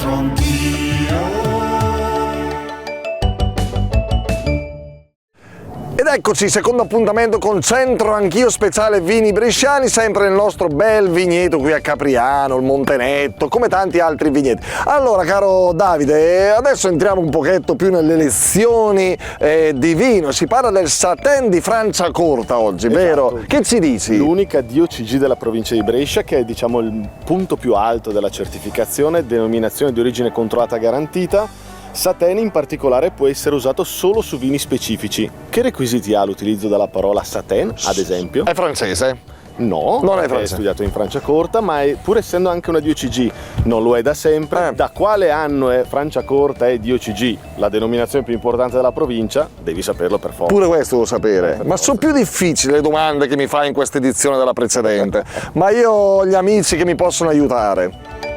C'entro anch'io. Ed eccoci, secondo appuntamento con Centro Anch'io speciale vini bresciani, sempre nel nostro bel vigneto qui a Capriano, il Montenetto, come tanti altri vigneti. Allora, caro Davide, adesso entriamo un pochetto più nelle lezioni di vino. Si parla del Satèn di Franciacorta oggi, esatto. Vero? Che ci dici? L'unica DOCG della provincia di Brescia, che è diciamo il punto più alto della certificazione, denominazione di origine controllata garantita. Satèn in particolare può essere usato solo su vini specifici. Che requisiti ha l'utilizzo della parola Satèn, ad esempio? È francese? No, non è è francese. studiato in Franciacorta, ma pur essendo anche una DOCG, non lo è da sempre. Da quale anno è Franciacorta e DOCG? La denominazione più importante della provincia, devi saperlo per forza. Pure questo devo sapere, ma sono più difficili le domande che mi fai in questa edizione della precedente, ma io ho gli amici che mi possono aiutare.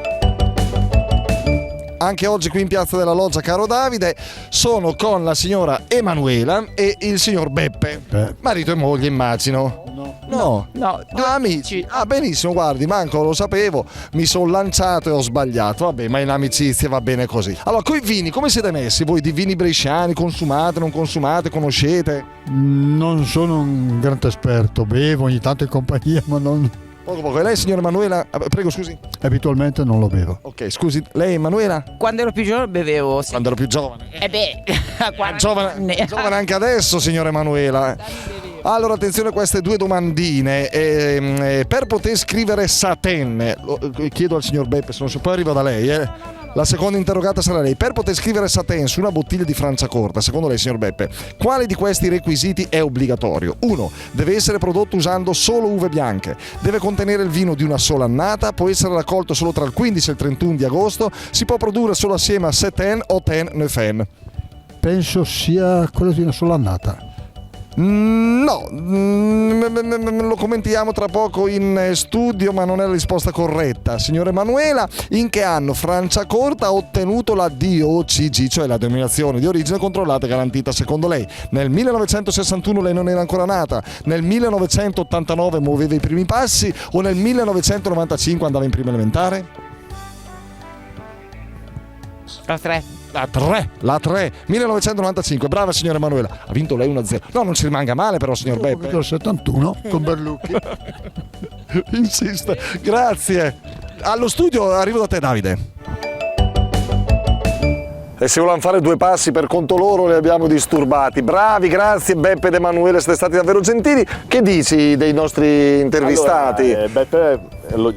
Anche oggi qui in Piazza della Loggia, caro Davide, sono con la signora Emanuela e il signor Beppe, marito e moglie immagino. No, amici. Ah, benissimo, guardi, manco lo sapevo, mi sono lanciato e ho sbagliato, vabbè, ma in amicizia va bene così. Allora, coi vini, come siete messi voi di vini bresciani? Consumate, non consumate, conoscete? Non sono un grande esperto, bevo ogni tanto in compagnia, ma non... Poco. E lei, signora Emanuela? Prego, scusi. Abitualmente non lo bevo. Ok, scusi, lei Emanuela? Quando ero più giovane bevevo, sì. Quando ero più giovane. Giovane. Giovane anche adesso, signora Emanuela. Allora, attenzione a queste due domandine. Per poter scrivere Satèn, chiedo al signor Beppe, se non so, poi arrivo da lei. La seconda interrogata sarà lei. Per poter scrivere Satèn su una bottiglia di Franciacorta, secondo lei, signor Beppe, quale di questi requisiti è obbligatorio? 1. Deve essere prodotto usando solo uve bianche. Deve contenere il vino di una sola annata. Può essere raccolto solo tra il 15 e il 31 di agosto. Si può produrre solo assieme a Septèn o Ten Neufén. Penso sia quello di una sola annata. No, lo commentiamo tra poco in studio, ma non è la risposta corretta. Signora Emanuela, in che anno Franciacorta ha ottenuto la DOCG, cioè la denominazione di origine controllata e garantita? Secondo lei, nel 1961 lei non era ancora nata, nel 1989 muoveva i primi passi o nel 1995 andava in prima elementare? La 3, 1995, brava signora Emanuela. Ha vinto lei 1-0. No, non ci rimanga male però, signor Beppe. Del 71 con Berlucchi. Insiste, grazie. Allo studio arrivo da te, Davide. E se volevano fare due passi per conto loro li abbiamo disturbati. Bravi, grazie Beppe ed Emanuele, siete stati davvero gentili. Che dici dei nostri intervistati? Allora, Beppe,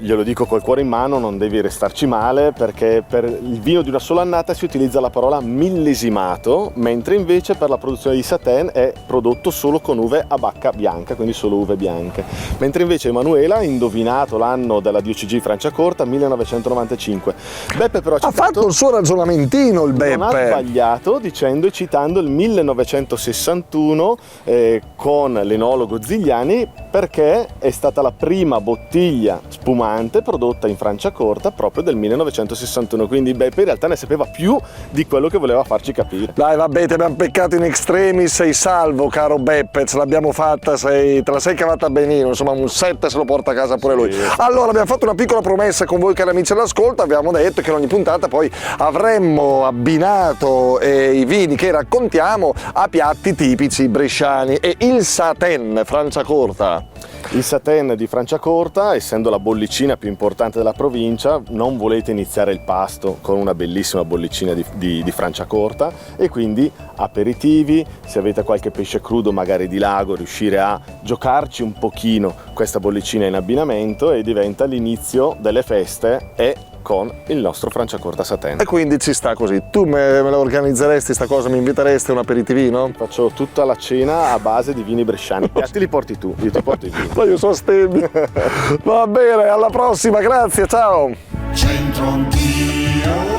glielo dico col cuore in mano, non devi restarci male, perché per il vino di una sola annata si utilizza la parola millesimato, mentre invece per la produzione di Satèn è prodotto solo con uve a bacca bianca, quindi solo uve bianche. Mentre invece Emanuela ha indovinato l'anno della DOCG Franciacorta, 1995. Beppe però ha fatto il suo ragionamentino, il Beppe. Non ha sbagliato dicendo e citando il 1961 con l'enologo Zigliani, perché è stata la prima bottiglia spumante prodotta in Franciacorta proprio del 1961, quindi Beppe in realtà ne sapeva più di quello che voleva farci capire. Dai, vabbè, ti abbiamo peccato in extremis, sei salvo caro Beppe, ce l'abbiamo fatta, te la sei cavata benino, insomma un 7 se lo porta a casa pure lui. Allora, abbiamo fatto una piccola promessa con voi cari amici all'ascolto, abbiamo detto che in ogni puntata poi avremmo abbinato i vini che raccontiamo a piatti tipici bresciani, e il Satèn Franciacorta. Il Satèn di Franciacorta, essendo la bollicina più importante della provincia, non volete iniziare il pasto con una bellissima bollicina di Franciacorta, e quindi aperitivi, se avete qualche pesce crudo magari di lago, riuscire a giocarci un pochino questa bollicina in abbinamento, e diventa l'inizio delle feste e con il nostro Franciacorta Satèn. E quindi ci sta così. Tu me la organizzeresti sta cosa? Mi inviteresti a un aperitivino? Faccio tutta la cena a base di vini bresciani. I piatti li porti tu, io ti porto i vini. Ma io sono stemmi. Va bene, alla prossima, grazie, ciao. C'entro anch'io.